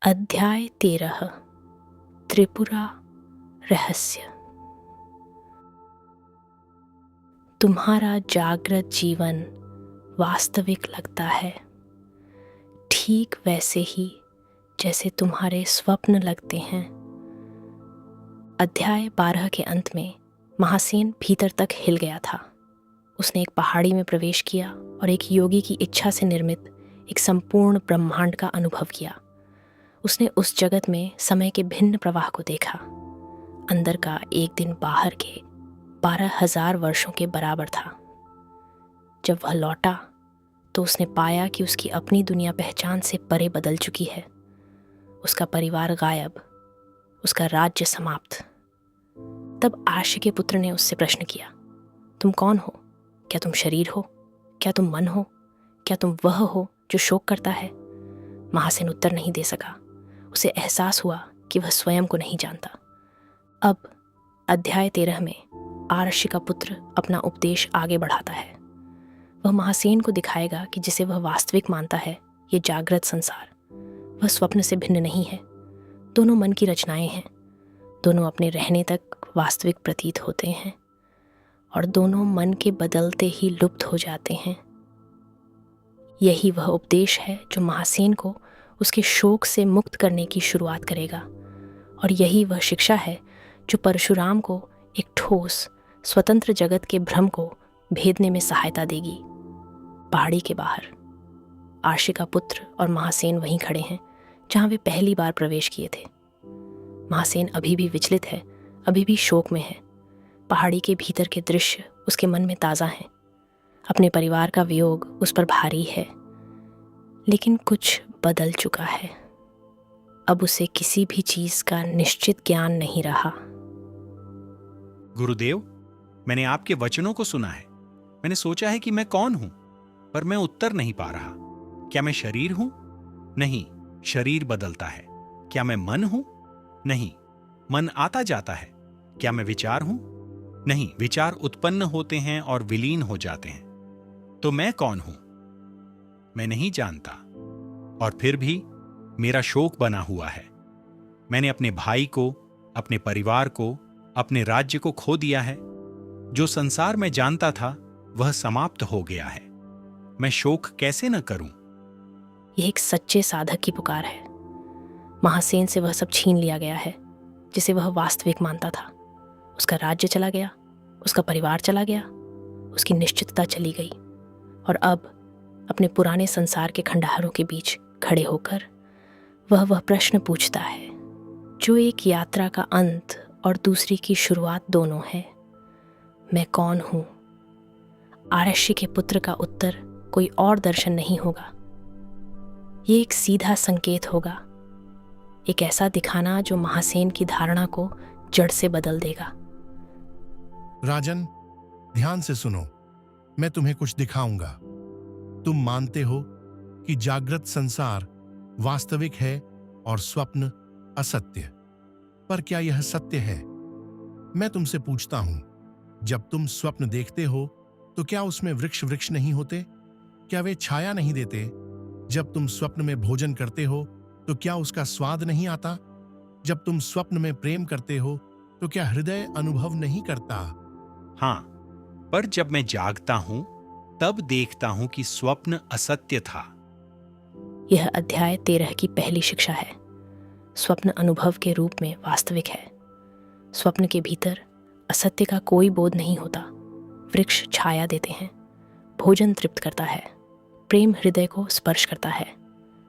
अध्याय 13 त्रिपुरा रहस्य। तुम्हारा जागृत जीवन वास्तविक लगता है, ठीक वैसे ही जैसे तुम्हारे स्वप्न लगते हैं। अध्याय 12 के अंत में महासेन भीतर तक हिल गया था। उसने एक पहाड़ी में प्रवेश किया और एक योगी की इच्छा से निर्मित एक संपूर्ण ब्रह्मांड का अनुभव किया। उसने उस जगत में समय के भिन्न प्रवाह को देखा। अंदर का एक दिन बाहर के 12,000 वर्षों के बराबर था। जब वह लौटा तो उसने पाया कि उसकी अपनी दुनिया पहचान से परे बदल चुकी है। उसका परिवार गायब, उसका राज्य समाप्त। तब आर्ष्य के पुत्र ने उससे प्रश्न किया, तुम कौन हो? क्या तुम शरीर हो? क्या तुम मन हो? क्या तुम वह हो जो शोक करता है? महासेन उत्तर नहीं दे सका। उसे एहसास हुआ कि वह स्वयं को नहीं जानता। अब अध्याय 13 में आर्ष्य का पुत्र अपना उपदेश आगे बढ़ाता है। वह महासेन को दिखाएगा कि जिसे वह वास्तविक मानता है, ये जागृत संसार, वह स्वप्न से भिन्न नहीं है। दोनों मन की रचनाएं हैं। दोनों अपने रहने तक वास्तविक प्रतीत होते हैं और दोनों मन के बदलते ही लुप्त हो जाते हैं। यही वह उपदेश है जो महासेन को उसके शोक से मुक्त करने की शुरुआत करेगा, और यही वह शिक्षा है जो परशुराम को एक ठोस स्वतंत्र जगत के भ्रम को भेदने में सहायता देगी। पहाड़ी के बाहर आर्ष्य का पुत्र और महासेन वहीं खड़े हैं जहां वे पहली बार प्रवेश किए थे। महासेन अभी भी विचलित है, अभी भी शोक में है। पहाड़ी के भीतर के दृश्य उसके मन में ताज़ा हैं। अपने परिवार का वियोग उस पर भारी है, लेकिन कुछ बदल चुका है। अब उसे किसी भी चीज का निश्चित ज्ञान नहीं रहा। गुरुदेव, मैंने आपके वचनों को सुना है। मैंने सोचा है कि मैं कौन हूं, पर मैं उत्तर नहीं पा रहा। क्या मैं शरीर हूं? नहीं, शरीर बदलता है। क्या मैं मन हूं? नहीं, मन आता जाता है। क्या मैं विचार हूं? नहीं, विचार उत्पन्न होते हैं और विलीन हो जाते हैं। तो मैं कौन हूं? मैं नहीं जानता। और फिर भी मेरा शोक बना हुआ है। मैंने अपने भाई को, अपने परिवार को, अपने राज्य को खो दिया है। जो संसार में जानता था वह समाप्त हो गया है। मैं शोक कैसे न करूं? यह एक सच्चे साधक की पुकार है। महासेन से वह सब छीन लिया गया है जिसे वह वास्तविक मानता था। उसका राज्य चला गया, उसका परिवार चला गया, उसकी निश्चितता चली गई। और अब अपने पुराने संसार के खंडहरों के बीच खड़े होकर वह प्रश्न पूछता है जो एक यात्रा का अंत और दूसरी की शुरुआत दोनों है। मैं कौन हूं? आर्ष्य के पुत्र का उत्तर कोई और दर्शन नहीं होगा। ये एक सीधा संकेत होगा, एक ऐसा दिखाना जो महासेन की धारणा को जड़ से बदल देगा। राजन, ध्यान से सुनो। मैं तुम्हें कुछ दिखाऊंगा। तुम मानते हो कि जागृत संसार वास्तविक है और स्वप्न असत्य, पर क्या यह सत्य है? मैं तुमसे पूछता हूं, जब तुम स्वप्न देखते हो तो क्या उसमें वृक्ष नहीं होते? क्या वे छाया नहीं देते? जब तुम स्वप्न में भोजन करते हो तो क्या उसका स्वाद नहीं आता? जब तुम स्वप्न में प्रेम करते हो तो क्या हृदय अनुभव नहीं करता? हां, पर जब मैं जागता हूं तब देखता हूं कि स्वप्न असत्य था। यह अध्याय 13 की पहली शिक्षा है। स्वप्न अनुभव के रूप में वास्तविक है। स्वप्न के भीतर असत्य का कोई बोध नहीं होता। वृक्ष छाया देते हैं, भोजन तृप्त करता है, प्रेम हृदय को स्पर्श करता है।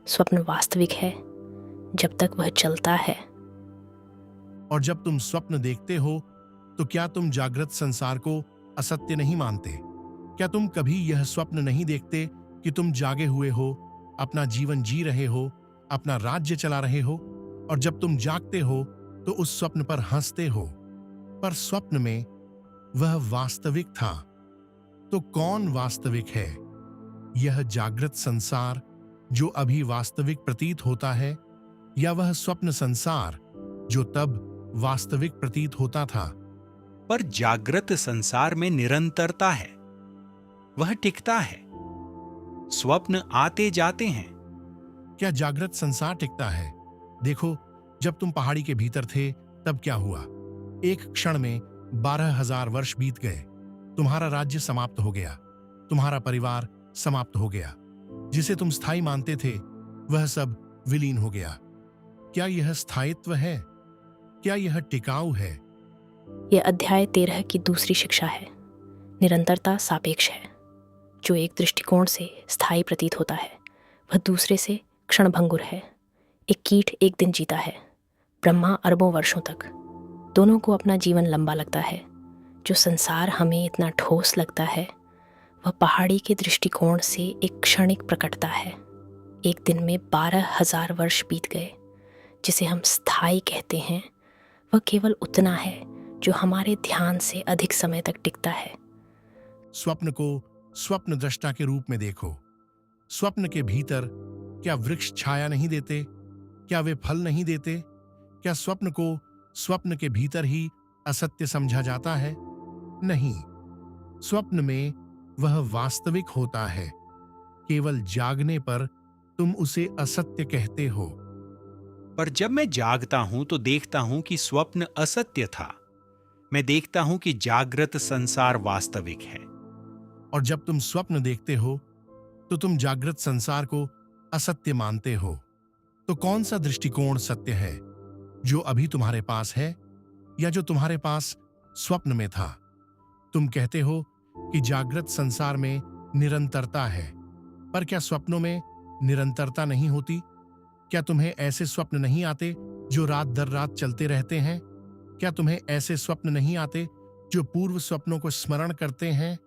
स्वप्न वास्तविक है जब तक वह चलता है। और जब तुम स्वप्न देखते हो तो क्या तुम जागृत संसार को असत्य नहीं मानते? क्या तुम कभी यह स्वप्न नहीं देखते कि तुम जागे हुए हो, अपना जीवन जी रहे हो, अपना राज्य चला रहे हो, और जब तुम जागते हो तो उस स्वप्न पर हंसते हो? पर स्वप्न में वह वास्तविक था। तो कौन वास्तविक है? यह जागृत संसार जो अभी वास्तविक प्रतीत होता है, या वह स्वप्न संसार जो तब वास्तविक प्रतीत होता था? पर जागृत संसार में निरंतरता है, वह टिकता है। स्वप्न आते जाते हैं। क्या जागृत संसार टिकता है? देखो, जब तुम पहाड़ी के भीतर थे तब क्या हुआ। एक क्षण में 12,000 वर्ष बीत गए। तुम्हारा राज्य समाप्त हो गया, तुम्हारा परिवार समाप्त हो गया, जिसे तुम स्थायी मानते थे वह सब विलीन हो गया। क्या यह स्थायित्व है? क्या यह टिकाऊ है? यह अध्याय 13 की दूसरी शिक्षा है। निरंतरता सापेक्ष है। जो एक दृष्टिकोण से स्थायी प्रतीत होता है वह दूसरे से क्षणभंगुर है। एक कीट एक दिन जीता है, ब्रह्मा अरबों वर्षों तक। दोनों को अपना जीवन लंबा लगता है। जो संसार हमें इतना ठोस लगता है वह पहाड़ी के दृष्टिकोण से एक क्षणिक प्रकटता है। एक दिन में 12,000 वर्ष बीत गए। जिसे हम स्थायी कहते हैं वह केवल उतना है जो हमारे ध्यान से अधिक समय तक टिकता है। स्वप्न को स्वप्न दृष्टा के रूप में देखो। स्वप्न के भीतर क्या वृक्ष छाया नहीं देते? क्या वे फल नहीं देते? क्या स्वप्न को स्वप्न के भीतर ही असत्य समझा जाता है? नहीं, स्वप्न में वह वास्तविक होता है। केवल जागने पर तुम उसे असत्य कहते हो। पर जब मैं जागता हूं तो देखता हूं कि स्वप्न असत्य था। मैं देखता हूं कि जागृत संसार वास्तविक है। और जब तुम स्वप्न देखते हो तो तुम जागृत संसार को असत्य मानते हो। तो कौन सा दृष्टिकोण सत्य है, जो अभी तुम्हारे पास है या जो तुम्हारे पास स्वप्न में था? तुम कहते हो कि जागृत संसार में निरंतरता है, पर क्या स्वप्नों में निरंतरता नहीं होती? क्या तुम्हें ऐसे स्वप्न नहीं आते जो रात दर रात चलते रहते हैं? क्या तुम्हें ऐसे स्वप्न नहीं आते जो पूर्व स्वप्नों को स्मरण करते हैं?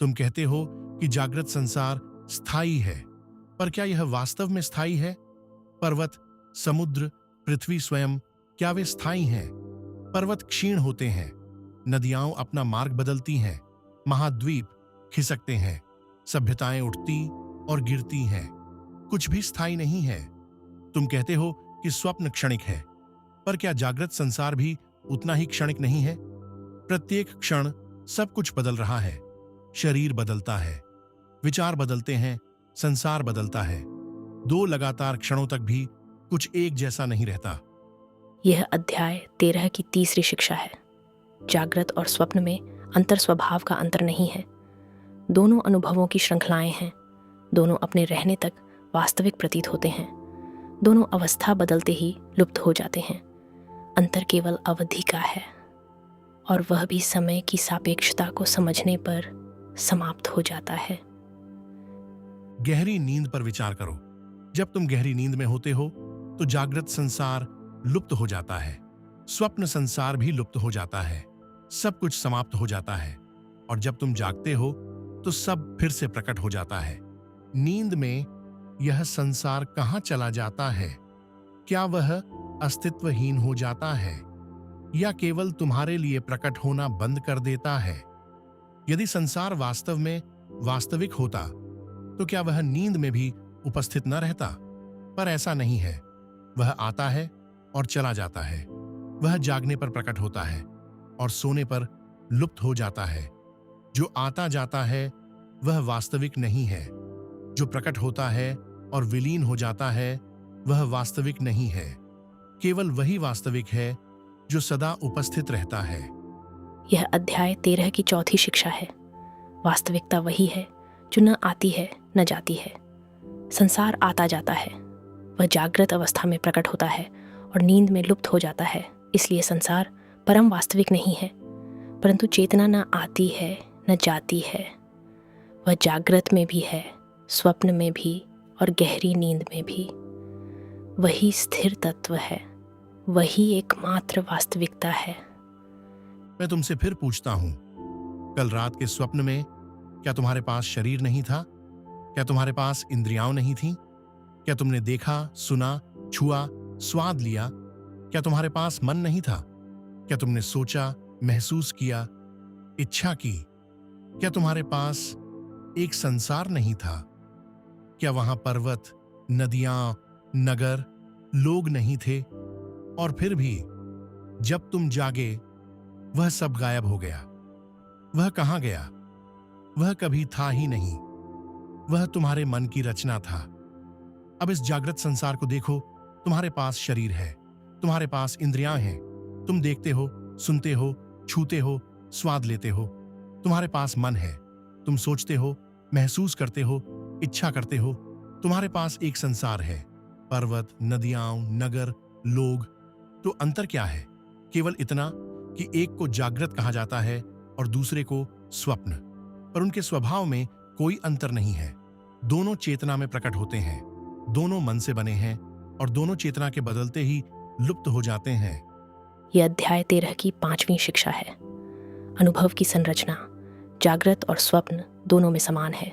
तुम कहते हो कि जागृत संसार स्थायी है, पर क्या यह वास्तव में स्थायी है? पर्वत, समुद्र, पृथ्वी स्वयं, क्या वे स्थायी हैं? पर्वत क्षीण होते हैं, नदियां अपना मार्ग बदलती हैं, महाद्वीप खिसकते हैं, सभ्यताएं उठती और गिरती हैं। कुछ भी स्थायी नहीं है। तुम कहते हो कि स्वप्न क्षणिक है, पर क्या जागृत संसार भी उतना ही क्षणिक नहीं है? प्रत्येक क्षण सब कुछ बदल रहा है। शरीर बदलता है, विचार बदलते हैं, संसार बदलता है। दो लगातार क्षणों तक भी कुछ एक जैसा नहीं रहता। यह अध्याय 13 की तीसरी शिक्षा है। जागृत और स्वप्न में अंतर स्वभाव का अंतर नहीं है। दोनों अनुभवों की श्रृंखलाएं हैं। दोनों अपने रहने तक वास्तविक प्रतीत होते हैं। दोनों अवस्था बदलते ही लुप्त हो जाते हैं। अंतर केवल अवधि का है, और वह भी समय की सापेक्षता को समझने पर समाप्त हो जाता है। गहरी नींद पर विचार करो। जब तुम गहरी नींद में होते हो तो जागृत संसार लुप्त हो जाता है, स्वप्न संसार भी लुप्त हो जाता है, सब कुछ समाप्त हो जाता है। और जब तुम जागते हो तो सब फिर से प्रकट हो जाता है। नींद में यह संसार कहाँ चला जाता है? क्या वह अस्तित्वहीन हो जाता है या केवल तुम्हारे लिए प्रकट होना बंद कर देता है? यदि संसार वास्तव में वास्तविक होता तो क्या वह नींद में भी उपस्थित न रहता? पर ऐसा नहीं है। वह आता है और चला जाता है। वह जागने पर प्रकट होता है और सोने पर लुप्त हो जाता है। जो आता जाता है वह वास्तविक नहीं है। जो प्रकट होता है और विलीन हो जाता है वह वास्तविक नहीं है। केवल वही वास्तविक है जो सदा उपस्थित रहता है। यह अध्याय 13 की चौथी शिक्षा है। वास्तविकता वही है जो न आती है न जाती है। संसार आता जाता है। वह जागृत अवस्था में प्रकट होता है और नींद में लुप्त हो जाता है। इसलिए संसार परम वास्तविक नहीं है। परंतु चेतना न आती है न जाती है। वह जागृत में भी है, स्वप्न में भी और गहरी नींद में भी। वही स्थिर तत्व है। वही एकमात्र वास्तविकता है। मैं तुमसे फिर पूछता हूं, कल रात के स्वप्न में क्या तुम्हारे पास शरीर नहीं था? क्या तुम्हारे पास इंद्रियां नहीं थीं? क्या तुमने देखा, सुना, छुआ, स्वाद लिया? क्या तुम्हारे पास मन नहीं था? क्या तुमने सोचा, महसूस किया, इच्छा की? क्या तुम्हारे पास एक संसार नहीं था? क्या वहां पर्वत, नदियां, नगर, लोग नहीं थे? और फिर भी जब तुम जागे वह सब गायब हो गया। वह कहाँ गया? वह कभी था ही नहीं। वह तुम्हारे मन की रचना था। अब इस जागृत संसार को देखो तुम्हारे पास शरीर है, तुम्हारे पास इंद्रियां हैं, तुम देखते हो, सुनते हो, छूते हो, स्वाद लेते हो। तुम्हारे पास मन है, तुम सोचते हो, महसूस करते हो, इच्छा करते हो। तुम्हारे पास एक संसार है, पर्वत, नदियां, नगर, लोग। तो अंतर क्या है? केवल इतना कि एक को जागृत कहा जाता है और दूसरे को स्वप्न। पर उनके स्वभाव में कोई अंतर नहीं है। दोनों चेतना में प्रकट होते हैं, दोनों मन से बने हैं और दोनों चेतना के बदलते ही लुप्त हो जाते हैं। यह अध्याय 13 की 5वीं शिक्षा है। अनुभव की संरचना जागृत और स्वप्न दोनों में समान है।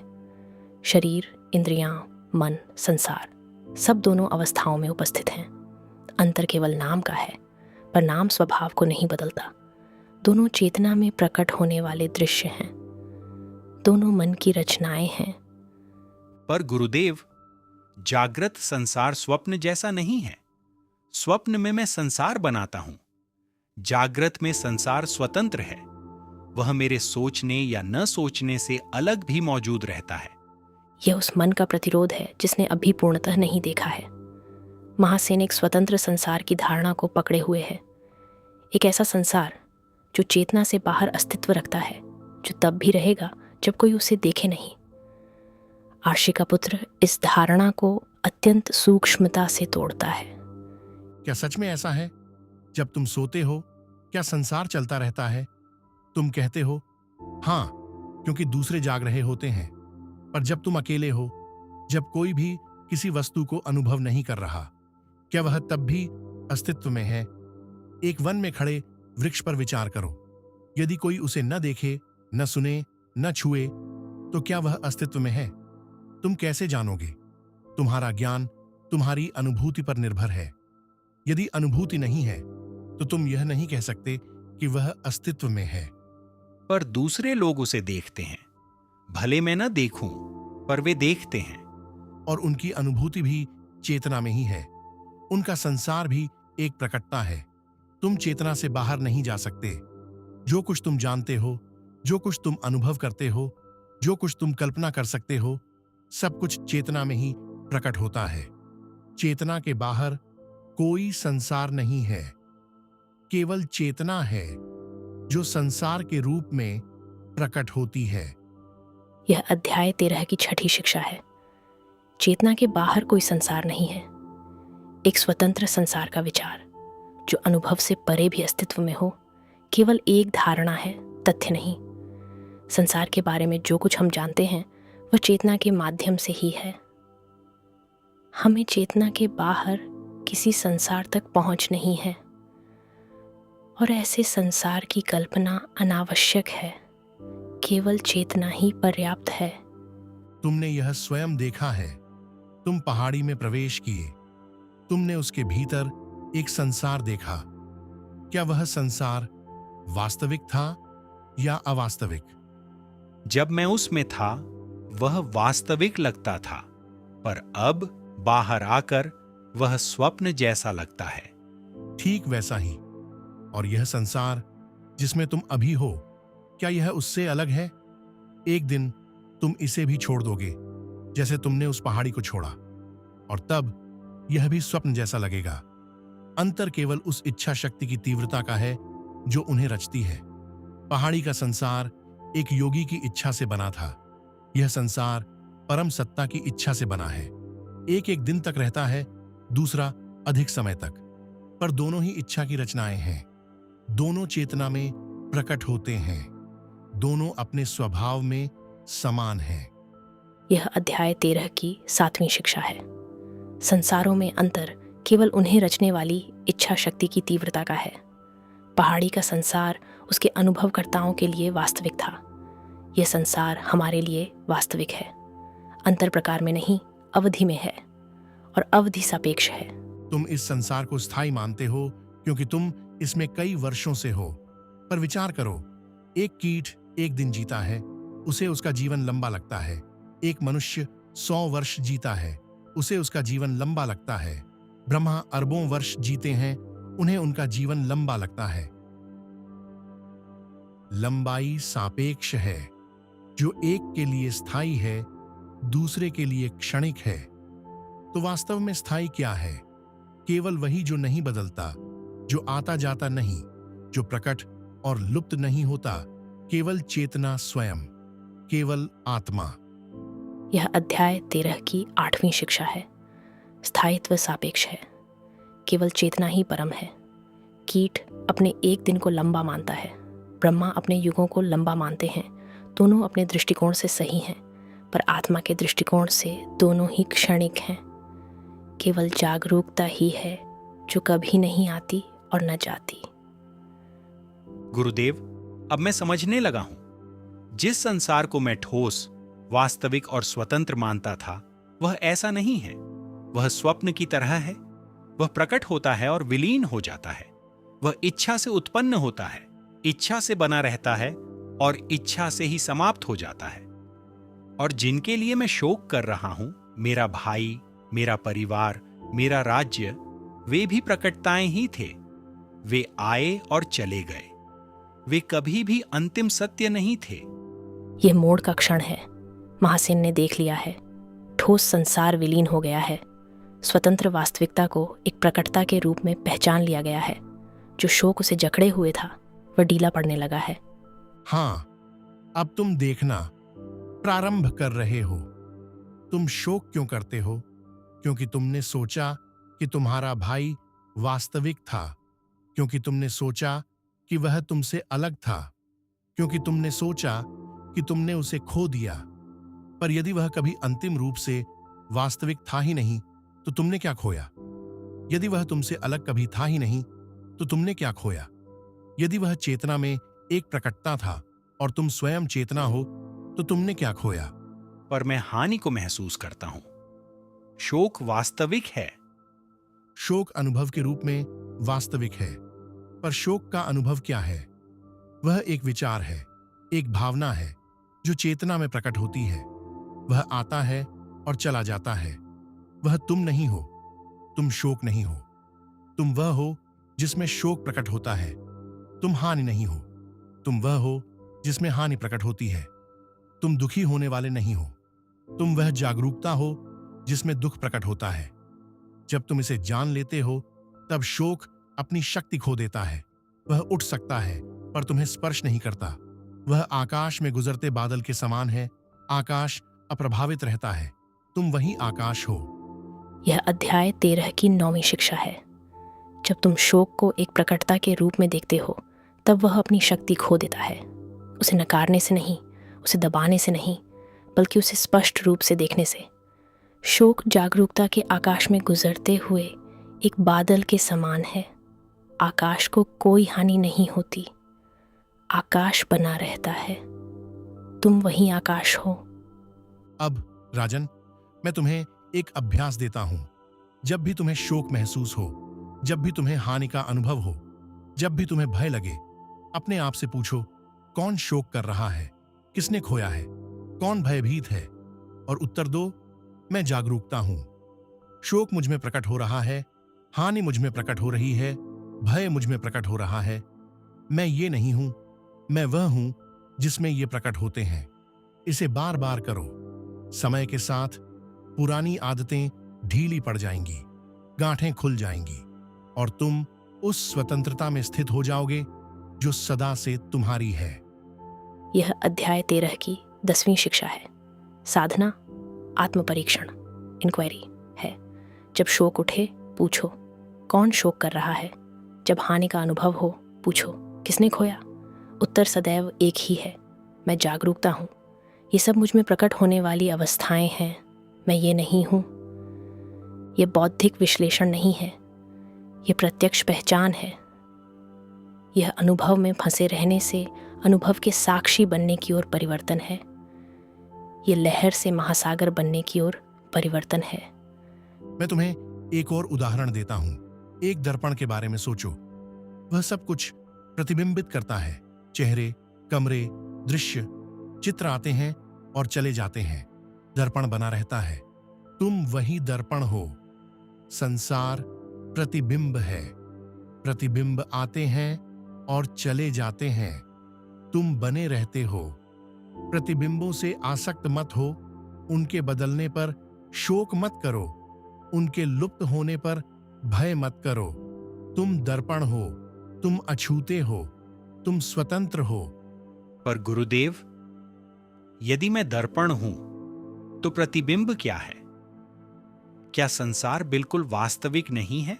शरीर, इंद्रियां, मन, संसार सब दोनों अवस्थाओं में उपस्थित हैं। अंतर केवल नाम का है, पर नाम स्वभाव को नहीं बदलता। दोनों चेतना में प्रकट होने वाले दृश्य हैं, दोनों मन की रचनाएं हैं। पर गुरुदेव, जागृत संसार स्वप्न जैसा नहीं है। स्वप्न में मैं संसार बनाता हूं, जागृत में संसार स्वतंत्र है। वह मेरे सोचने या न सोचने से अलग भी मौजूद रहता है। यह उस मन का प्रतिरोध है जिसने अभी पूर्णतः नहीं देखा है। महासेन एक स्वतंत्र संसार की धारणा को पकड़े हुए है, एक ऐसा संसार जो चेतना से बाहर अस्तित्व रखता है, जो तब भी रहेगा जब कोई उसे देखे नहीं। आर्षि का पुत्र इस धारणा को अत्यंत सूक्ष्मता से तोड़ता है। क्या सच में ऐसा है? जब तुम सोते हो, क्या संसार चलता रहता है? तुम कहते हो हाँ, क्योंकि दूसरे जाग रहे होते हैं। पर जब तुम अकेले हो, जब कोई भी किसी वस्तु को अनुभव नहीं कर रहा, क्या वह तब भी अस्तित्व में है? एक वन में खड़े वृक्ष पर विचार करो। यदि कोई उसे न देखे, न सुने, न छुए, तो क्या वह अस्तित्व में है? तुम कैसे जानोगे? तुम्हारा ज्ञान तुम्हारी अनुभूति पर निर्भर है। यदि अनुभूति नहीं है, तो तुम यह नहीं कह सकते कि वह अस्तित्व में है। पर दूसरे लोग उसे देखते हैं। भले मैं न देखूं, पर वे देखते हैं। और उनकी अनुभूति भी चेतना में ही है। उनका संसार भी एक प्रकटता है। तुम चेतना से बाहर नहीं जा सकते। जो कुछ तुम जानते हो, जो कुछ तुम अनुभव करते हो, जो कुछ तुम कल्पना कर सकते हो, सब कुछ चेतना में ही प्रकट होता है। चेतना के बाहर कोई संसार नहीं है। केवल चेतना है जो संसार के रूप में प्रकट होती है। यह अध्याय 13 की 6ठी शिक्षा है। चेतना के बाहर कोई संसार नहीं है। एक स्वतंत्र संसार का विचार जो अनुभव से परे भी अस्तित्व में हो, केवल एक धारणा है, तथ्य नहीं। संसार के बारे में जो कुछ हम जानते हैं वह चेतना के माध्यम से ही है। हमें चेतना के बाहर किसी संसार तक पहुंच नहीं है, और ऐसे संसार की कल्पना अनावश्यक है। केवल चेतना ही पर्याप्त है। तुमने यह स्वयं देखा है। तुम पहाड़ी में प्रवेश किए, तुमने उसके भीतर एक संसार देखा। क्या वह संसार वास्तविक था या अवास्तविक? जब मैं उसमें था, वह वास्तविक लगता था, पर अब बाहर आकर वह स्वप्न जैसा लगता है। ठीक वैसा ही। और यह संसार जिसमें तुम अभी हो, क्या यह उससे अलग है? एक दिन तुम इसे भी छोड़ दोगे, जैसे तुमने उस पहाड़ी को छोड़ा, और तब यह भी स्वप्न जैसा लगेगा। अंतर केवल उस इच्छा शक्ति की तीव्रता का है जो उन्हें रचती है। पहाड़ी का संसार एक योगी की इच्छा से बना था। यह संसार परम सत्ता की इच्छा से बना है। एक एक दिन तक रहता है, दूसरा अधिक समय तक, पर दोनों ही इच्छा की रचनाएं हैं। दोनों चेतना में प्रकट होते हैं। दोनों अपने स्वभाव में समान हैं। यह अध्याय 13 की 7वीं शिक्षा है। संसारों में अंतर केवल उन्हें रचने वाली इच्छा शक्ति की तीव्रता का है। पहाड़ी का संसार उसके अनुभवकर्ताओं के लिए वास्तविक था। यह संसार हमारे लिए वास्तविक है। अंतर प्रकार में नहीं, अवधि में है, और अवधि सापेक्ष है। तुम इस संसार को स्थायी मानते हो क्योंकि तुम इसमें कई वर्षों से हो। पर विचार करो, एक कीट एक दिन जीता है, उसे उसका जीवन लंबा लगता है। एक मनुष्य 100 वर्ष जीता है, उसे उसका जीवन लंबा लगता है। ब्रह्मा अरबों वर्ष जीते हैं, उन्हें उनका जीवन लंबा लगता है। लंबाई सापेक्ष है। जो एक के लिए स्थायी है, दूसरे के लिए क्षणिक है। तो वास्तव में स्थायी क्या है? केवल वही जो नहीं बदलता, जो आता जाता नहीं, जो प्रकट और लुप्त नहीं होता, केवल चेतना स्वयं, केवल आत्मा। यह अध्याय 13 की 8वीं शिक्षा है। स्थायित्व सापेक्ष है, केवल चेतना ही परम है। कीट अपने एक दिन को लंबा मानता है, ब्रह्मा अपने युगों को लंबा मानते हैं। दोनों अपने दृष्टिकोण से सही हैं, पर आत्मा के दृष्टिकोण से दोनों ही क्षणिक हैं। केवल जागरूकता ही है जो कभी नहीं आती और न जाती। गुरुदेव, अब मैं समझने लगा हूं। जिस संसार को मैं ठोस, वास्तविक और स्वतंत्र मानता था, वह ऐसा नहीं है। वह स्वप्न की तरह है। वह प्रकट होता है और विलीन हो जाता है। वह इच्छा से उत्पन्न होता है, इच्छा से बना रहता है और इच्छा से ही समाप्त हो जाता है। और जिनके लिए मैं शोक कर रहा हूं, मेरा भाई, मेरा परिवार, मेरा राज्य, वे भी प्रकटताएं ही थे। वे आए और चले गए। वे कभी भी अंतिम सत्य नहीं थे। यह मोड़ का क्षण है। महासेन ने देख लिया है। ठोस संसार विलीन हो गया है। स्वतंत्र वास्तविकता को एक प्रकटता के रूप में पहचान लिया गया है। जो शोक उसे जकड़े हुए था, वह ढीला पड़ने लगा है। हाँ, अब तुम देखना प्रारंभ कर रहे हो। तुम शोक क्यों करते हो? क्योंकि तुमने सोचा कि तुम्हारा भाई वास्तविक था, क्योंकि तुमने सोचा कि वह तुमसे अलग था, क्योंकि तुमने सोचा कि तुमने उसे खो दिया। पर यदि वह कभी अंतिम रूप से वास्तविक था ही नहीं, तो तुमने क्या खोया? यदि वह तुमसे अलग कभी था ही नहीं, तो तुमने क्या खोया? यदि वह चेतना में एक प्रकटता था और तुम स्वयं चेतना हो, तो तुमने क्या खोया? पर मैं हानि को महसूस करता हूं। शोक वास्तविक है। शोक अनुभव के रूप में वास्तविक है, पर शोक का अनुभव क्या है? वह एक विचार है, एक भावना है जो चेतना में प्रकट होती है। वह आता है और चला जाता है। वह तुम नहीं हो, तुम शोक नहीं हो। तुम वह हो जिसमें शोक प्रकट होता है। तुम हानि नहीं हो, तुम वह हो जिसमें हानि प्रकट होती है। तुम दुखी होने वाले नहीं हो, तुम वह जागरूकता हो जिसमें दुख प्रकट होता है। जब तुम इसे जान लेते हो, तब शोक अपनी शक्ति खो देता है। वह उठ सकता है पर तुम्हें स्पर्श नहीं करता। वह आकाश में गुजरते बादल के समान है। आकाश अप्रभावित रहता है। तुम वही आकाश हो। यह अध्याय 13 की 9वीं शिक्षा है। जब तुम शोक को एक प्रकटता के रूप में देखते हो, तब वह अपनी शक्ति खो देता है। उसे नकारने से नहीं, उसे दबाने से नहीं, बल्कि उसे स्पष्ट रूप से देखने से। शोक जागरूकता के आकाश में गुजरते हुए एक बादल के समान है। आकाश को कोई हानि नहीं होती। आकाश बना रहता है। तुम वही आकाश हो। अब राजन, मैं तुम्हें एक अभ्यास देता हूं। जब भी तुम्हें शोक महसूस हो, जब भी तुम्हें हानि का अनुभव हो, जब भी तुम्हें भय लगे, अपने आप से पूछो, कौन शोक कर रहा है? किसने खोया है? कौन भयभीत है? और उत्तर दो, मैं जागरूकता हूं। शोक मुझ में प्रकट हो रहा है, हानि मुझ में प्रकट हो रही है, भय मुझ में प्रकट हो रहा है। मैं ये नहीं हूं, मैं वह हूं जिसमें ये प्रकट होते हैं। इसे बार बार करो। समय के साथ पुरानी आदतें ढीली पड़ जाएंगी, गांठें खुल जाएंगी और तुम उस स्वतंत्रता में स्थित हो जाओगे जो सदा से तुम्हारी है। यह अध्याय 13 की 10वीं शिक्षा है। साधना आत्मपरीक्षण, इंक्वायरी है। जब शोक उठे, पूछो, कौन शोक कर रहा है? जब हानि का अनुभव हो, पूछो, किसने खोया? उत्तर सदैव एक ही है, मैं जागरूकता हूँ। ये सब मुझ में प्रकट होने वाली अवस्थाएं हैं, मैं ये नहीं हूँ। ये बौद्धिक विश्लेषण नहीं है, ये प्रत्यक्ष पहचान है। यह अनुभव में फंसे रहने से अनुभव के साक्षी बनने की ओर परिवर्तन है। ये लहर से महासागर बनने की ओर परिवर्तन है। मैं तुम्हें एक और उदाहरण देता हूं। एक दर्पण के बारे में सोचो। वह सब कुछ प्रतिबिंबित करता है। चेहरे, कमरे, दृश्य, चित्र आते हैं और चले जाते हैं। दर्पण बना रहता है। तुम वही दर्पण हो। संसार प्रतिबिंब है। प्रतिबिंब आते हैं और चले जाते हैं। तुम बने रहते हो। प्रतिबिंबों से आसक्त मत हो। उनके बदलने पर शोक मत करो। उनके लुप्त होने पर भय मत करो, तुम दर्पण हो, तुम अछूते हो, तुम स्वतंत्र हो। पर गुरुदेव, यदि मैं दर्पण हूं तो प्रतिबिंब क्या है? क्या संसार बिल्कुल वास्तविक नहीं है?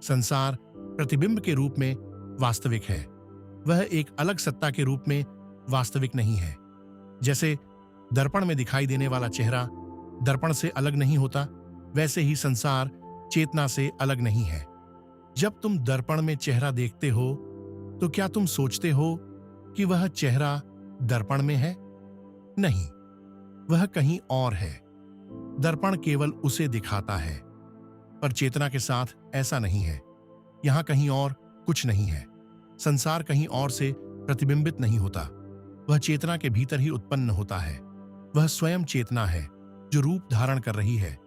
संसार प्रतिबिंब के रूप में वास्तविक है, वह एक अलग सत्ता के रूप में वास्तविक नहीं है। जैसे दर्पण में दिखाई देने वाला चेहरा दर्पण से अलग नहीं होता, वैसे ही संसार चेतना से अलग नहीं है। जब तुम दर्पण में चेहरा देखते हो तो क्या तुम सोचते हो कि वह चेहरा दर्पण में है? नहीं, वह कहीं और है। दर्पण केवल उसे दिखाता है, पर चेतना के साथ ऐसा नहीं है। यहां कहीं और कुछ नहीं है। संसार कहीं और से प्रतिबिंबित नहीं होता, वह चेतना के भीतर ही उत्पन्न होता है। वह स्वयं चेतना है जो रूप धारण कर रही है।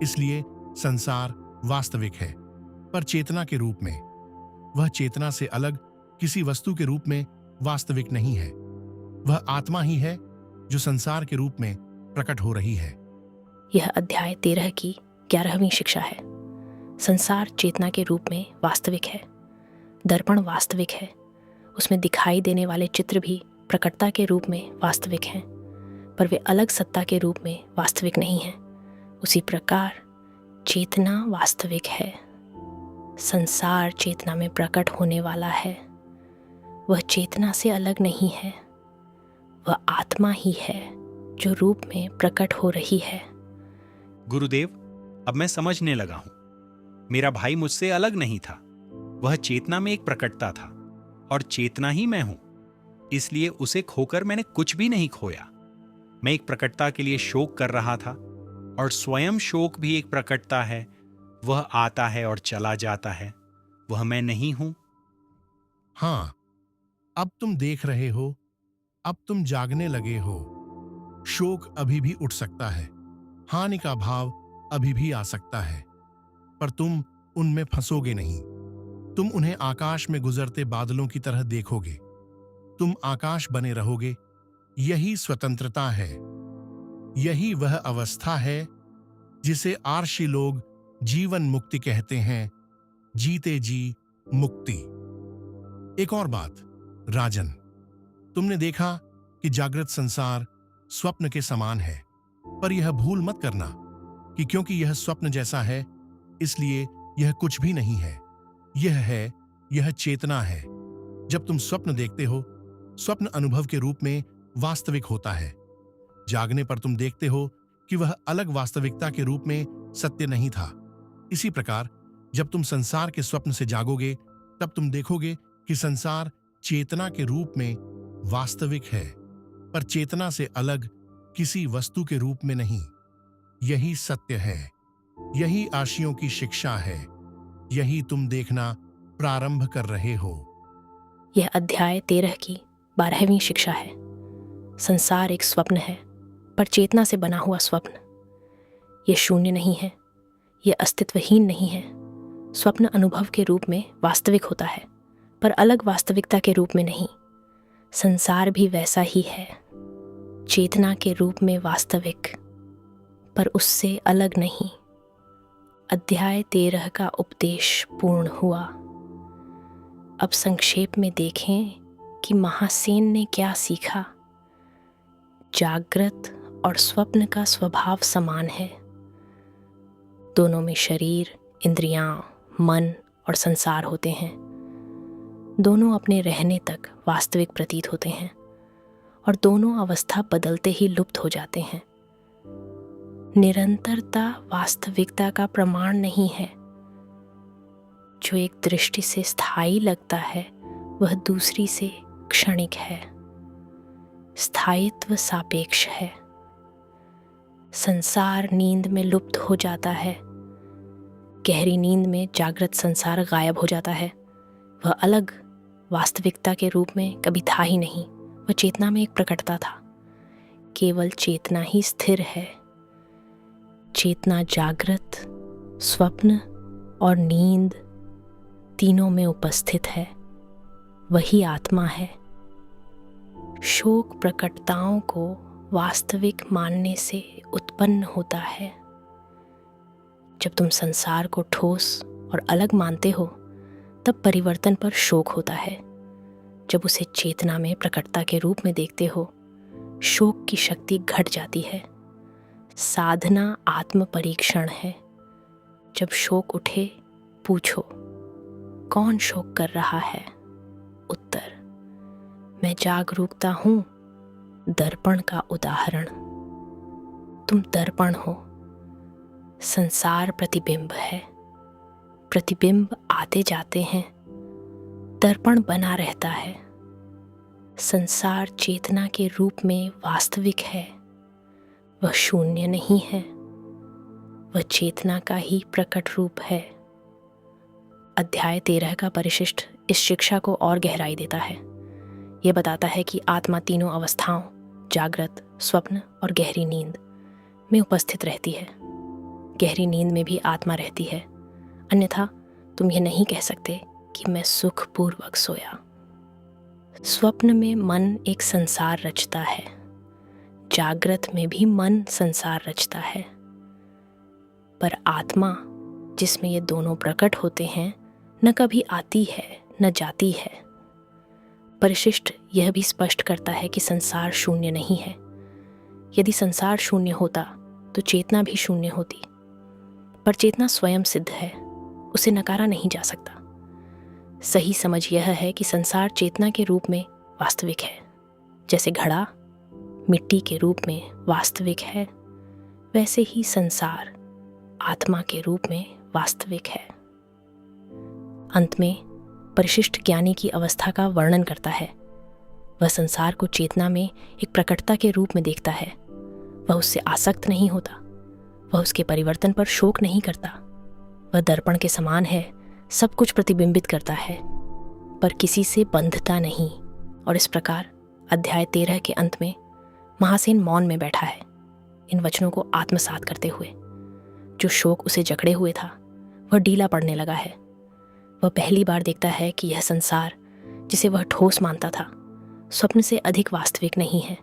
इसलिए संसार वास्तविक है, पर चेतना के रूप में। वह चेतना से अलग किसी वस्तु के रूप में वास्तविक नहीं है। वह आत्मा ही है जो संसार के रूप में प्रकट हो रही है। यह अध्याय 13 की 11वीं शिक्षा है। संसार चेतना के रूप में वास्तविक है। दर्पण वास्तविक है, उसमें दिखाई देने वाले चित्र भी प्रकटता के रूप में वास्तविक हैं, पर वे अलग सत्ता के रूप में वास्तविक नहीं हैं। उसी प्रकार चेतना वास्तविक है। संसार चेतना में प्रकट होने वाला है। वह चेतना से अलग नहीं है, वह आत्मा ही है जो रूप में प्रकट हो रही है। गुरुदेव, अब मैं समझने लगा हूं। मेरा भाई मुझसे अलग नहीं था, वह चेतना में एक प्रकटता था और चेतना ही मैं हूं। इसलिए उसे खोकर मैंने कुछ भी नहीं खोया। मैं एक प्रकटता के लिए शोक कर रहा था, और स्वयं शोक भी एक प्रकटता है। वह आता है और चला जाता है, वह मैं नहीं हूं। हाँ, अब तुम देख रहे हो, अब तुम जागने लगे हो। शोक अभी भी उठ सकता है, हानि का भाव अभी भी आ सकता है, पर तुम उनमें फंसोगे नहीं। तुम उन्हें आकाश में गुजरते बादलों की तरह देखोगे। तुम आकाश बने रहोगे। यही स्वतंत्रता है। यही वह अवस्था है जिसे आर्षी लोग जीवन मुक्ति कहते हैं, जीते जी मुक्ति। एक और बात, राजन, तुमने देखा कि जागृत संसार स्वप्न के समान है, पर यह भूल मत करना कि क्योंकि यह स्वप्न जैसा है, इसलिए यह कुछ भी नहीं है। यह चेतना है। जब तुम स्वप्न देखते हो, स्वप्न अनुभव के रूप में वास्तविक होता है। जागने पर तुम देखते हो कि वह अलग वास्तविकता के रूप में सत्य नहीं था। इसी प्रकार जब तुम संसार के स्वप्न से जागोगे, तब तुम देखोगे कि संसार चेतना के रूप में वास्तविक है, पर चेतना से अलग किसी वस्तु के रूप में नहीं। यही सत्य है। यही आशियों की शिक्षा है। यही तुम देखना प्रारंभ कर रहे हो। यह अध्याय 13 की 12वीं शिक्षा है। संसार एक स्वप्न है, पर चेतना से बना हुआ स्वप्न। यह शून्य नहीं है, यह अस्तित्वहीन नहीं है। स्वप्न अनुभव के रूप में वास्तविक होता है, पर अलग वास्तविकता के रूप में नहीं। संसार भी वैसा ही है, चेतना के रूप में वास्तविक, पर उससे अलग नहीं। अध्याय 13 का उपदेश पूर्ण हुआ। अब संक्षेप में देखें कि महासेन ने क्या सीखा। जागृत और स्वप्न का स्वभाव समान है। दोनों में शरीर, इंद्रियां, मन और संसार होते हैं। दोनों अपने रहने तक वास्तविक प्रतीत होते हैं, और दोनों अवस्था बदलते ही लुप्त हो जाते हैं। निरंतरता वास्तविकता का प्रमाण नहीं है। जो एक दृष्टि से स्थायी लगता है, वह दूसरी से क्षणिक है। स्थायित्व सापेक्ष है। संसार नींद में लुप्त हो जाता है। गहरी नींद में जागृत संसार गायब हो जाता है। वह अलग वास्तविकता के रूप में कभी था ही नहीं। वह चेतना में एक प्रकटता था। केवल चेतना ही स्थिर है। चेतना जागृत, स्वप्न और नींद तीनों में उपस्थित है। वही आत्मा है। शोक प्रकटताओं को वास्तविक मानने से उत्पन्न होता है। जब तुम संसार को ठोस और अलग मानते हो तब परिवर्तन पर शोक होता है। जब उसे चेतना में प्रकटता के रूप में देखते हो शोक की शक्ति घट जाती है। साधना आत्म परीक्षण है। जब शोक उठे पूछो, कौन शोक कर रहा है? उत्तर, मैं जागरूकता हूं। दर्पण का उदाहरण, तुम दर्पण हो। संसार प्रतिबिंब है। प्रतिबिंब आते जाते हैं, दर्पण बना रहता है। संसार चेतना के रूप में वास्तविक है। वह शून्य नहीं है, वह चेतना का ही प्रकट रूप है। अध्याय 13 का परिशिष्ट इस शिक्षा को और गहराई देता है। यह बताता है कि आत्मा तीनों अवस्थाओं, जागृत, स्वप्न और गहरी नींद में उपस्थित रहती है। गहरी नींद में भी आत्मा रहती है, अन्यथा तुम यह नहीं कह सकते कि मैं सुखपूर्वक सोया। स्वप्न में मन एक संसार रचता है, जागृत में भी मन संसार रचता है, पर आत्मा जिसमें ये दोनों प्रकट होते हैं न कभी आती है न जाती है। परिशिष्ट यह भी स्पष्ट करता है कि संसार शून्य नहीं है। यदि संसार शून्य होता तो चेतना भी शून्य होती, पर चेतना स्वयं सिद्ध है, उसे नकारा नहीं जा सकता। सही समझ यह है कि संसार चेतना के रूप में वास्तविक है। जैसे घड़ा मिट्टी के रूप में वास्तविक है, वैसे ही संसार आत्मा के रूप में वास्तविक है। अंत में परिशिष्ट ज्ञानी की अवस्था का वर्णन करता है। वह संसार को चेतना में एक प्रकटता के रूप में देखता है। वह उससे आसक्त नहीं होता, वह उसके परिवर्तन पर शोक नहीं करता। वह दर्पण के समान है, सब कुछ प्रतिबिंबित करता है, पर किसी से बंधता नहीं। और इस प्रकार अध्याय 13 के अंत में महासेन मौन में बैठा है, इन वचनों को आत्मसात करते हुए। जो शोक उसे जकड़े हुए था वह ढीला पड़ने लगा है। वह पहली बार देखता है कि यह संसार जिसे वह ठोस मानता था स्वप्न से अधिक वास्तविक नहीं है।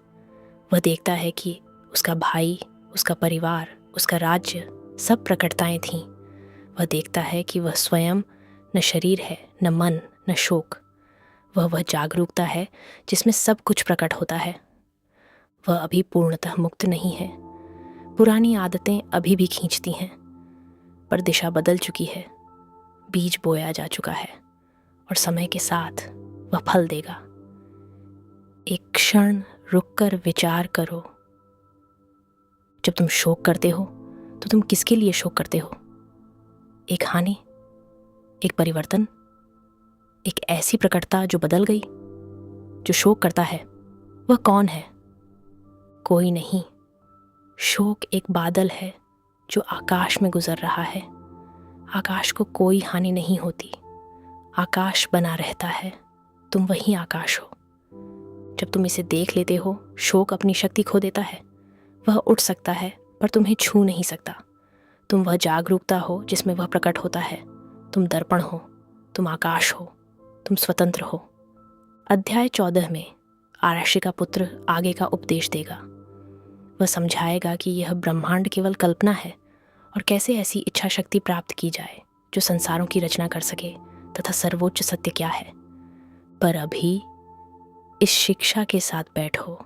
वह देखता है कि उसका भाई, उसका परिवार, उसका राज्य सब प्रकटताएं थीं। वह देखता है कि वह स्वयं न शरीर है, न मन, न शोक। वह जागरूकता है जिसमें सब कुछ प्रकट होता है। वह अभी पूर्णतः मुक्त नहीं है। पुरानी आदतें अभी भी खींचती हैं, पर दिशा बदल चुकी है। बीज बोया जा चुका है और समय के साथ वह फल देगा। एक क्षण रुककर विचार करो। जब तुम शोक करते हो तो तुम किसके लिए शोक करते हो? एक हानि, एक परिवर्तन, एक ऐसी प्रकटता जो बदल गई? जो शोक करता है वह कौन है? कोई नहीं। शोक एक बादल है जो आकाश में गुजर रहा है। आकाश को कोई हानि नहीं होती, आकाश बना रहता है। तुम वही आकाश हो। जब तुम इसे देख लेते हो शोक अपनी शक्ति खो देता है। वह उठ सकता है पर तुम्हें छू नहीं सकता। तुम वह जागरूकता हो जिसमें वह प्रकट होता है। तुम दर्पण हो, तुम आकाश हो, तुम स्वतंत्र हो। अध्याय 14 में आराशी का पुत्र आगे का उपदेश देगा। वह समझाएगा कि यह ब्रह्मांड केवल कल्पना है और कैसे ऐसी इच्छा शक्ति प्राप्त की जाए जो संसारों की रचना कर सके तथा सर्वोच्च सत्य क्या है। पर अभी इस शिक्षा के साथ बैठो,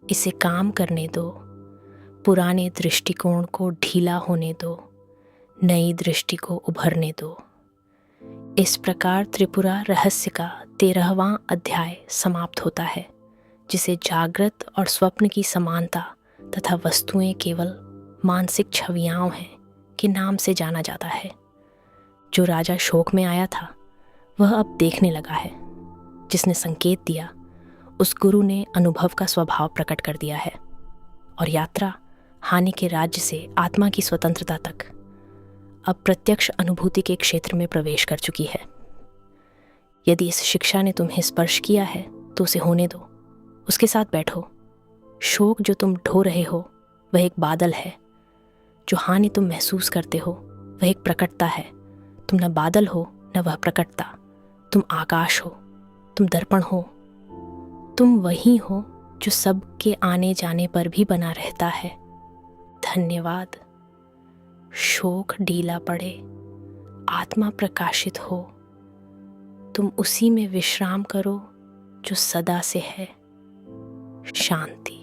इसे काम करने दो, पुराने दृष्टिकोण को ढीला होने दो, नई दृष्टि को उभरने दो। इस प्रकार त्रिपुरा रहस्य का 13वां अध्याय समाप्त होता है, जिसे जागृत और स्वप्न की समानता तथा वस्तुएं केवल मानसिक छवियां हैं के नाम से जाना जाता है। जो राजा शोक में आया था वह अब देखने लगा है। जिसने संकेत दिया उस गुरु ने अनुभव का स्वभाव प्रकट कर दिया है और यात्रा हानि के राज्य से आत्मा की स्वतंत्रता तक अब प्रत्यक्ष अनुभूति के क्षेत्र में प्रवेश कर चुकी है। यदि इस शिक्षा ने तुम्हें स्पर्श किया है तो उसे होने दो, उसके साथ बैठो। शोक जो तुम ढो रहे हो वह एक बादल है। जो हानि तुम महसूस करते हो वह एक प्रकटता है। तुम न बादल हो न वह प्रकटता, तुम आकाश हो, तुम दर्पण हो। तुम वही हो जो सबके आने जाने पर भी बना रहता है। धन्यवाद। शोक ढीला पड़े, आत्मा प्रकाशित हो, तुम उसी में विश्राम करो जो सदा से है, शांति।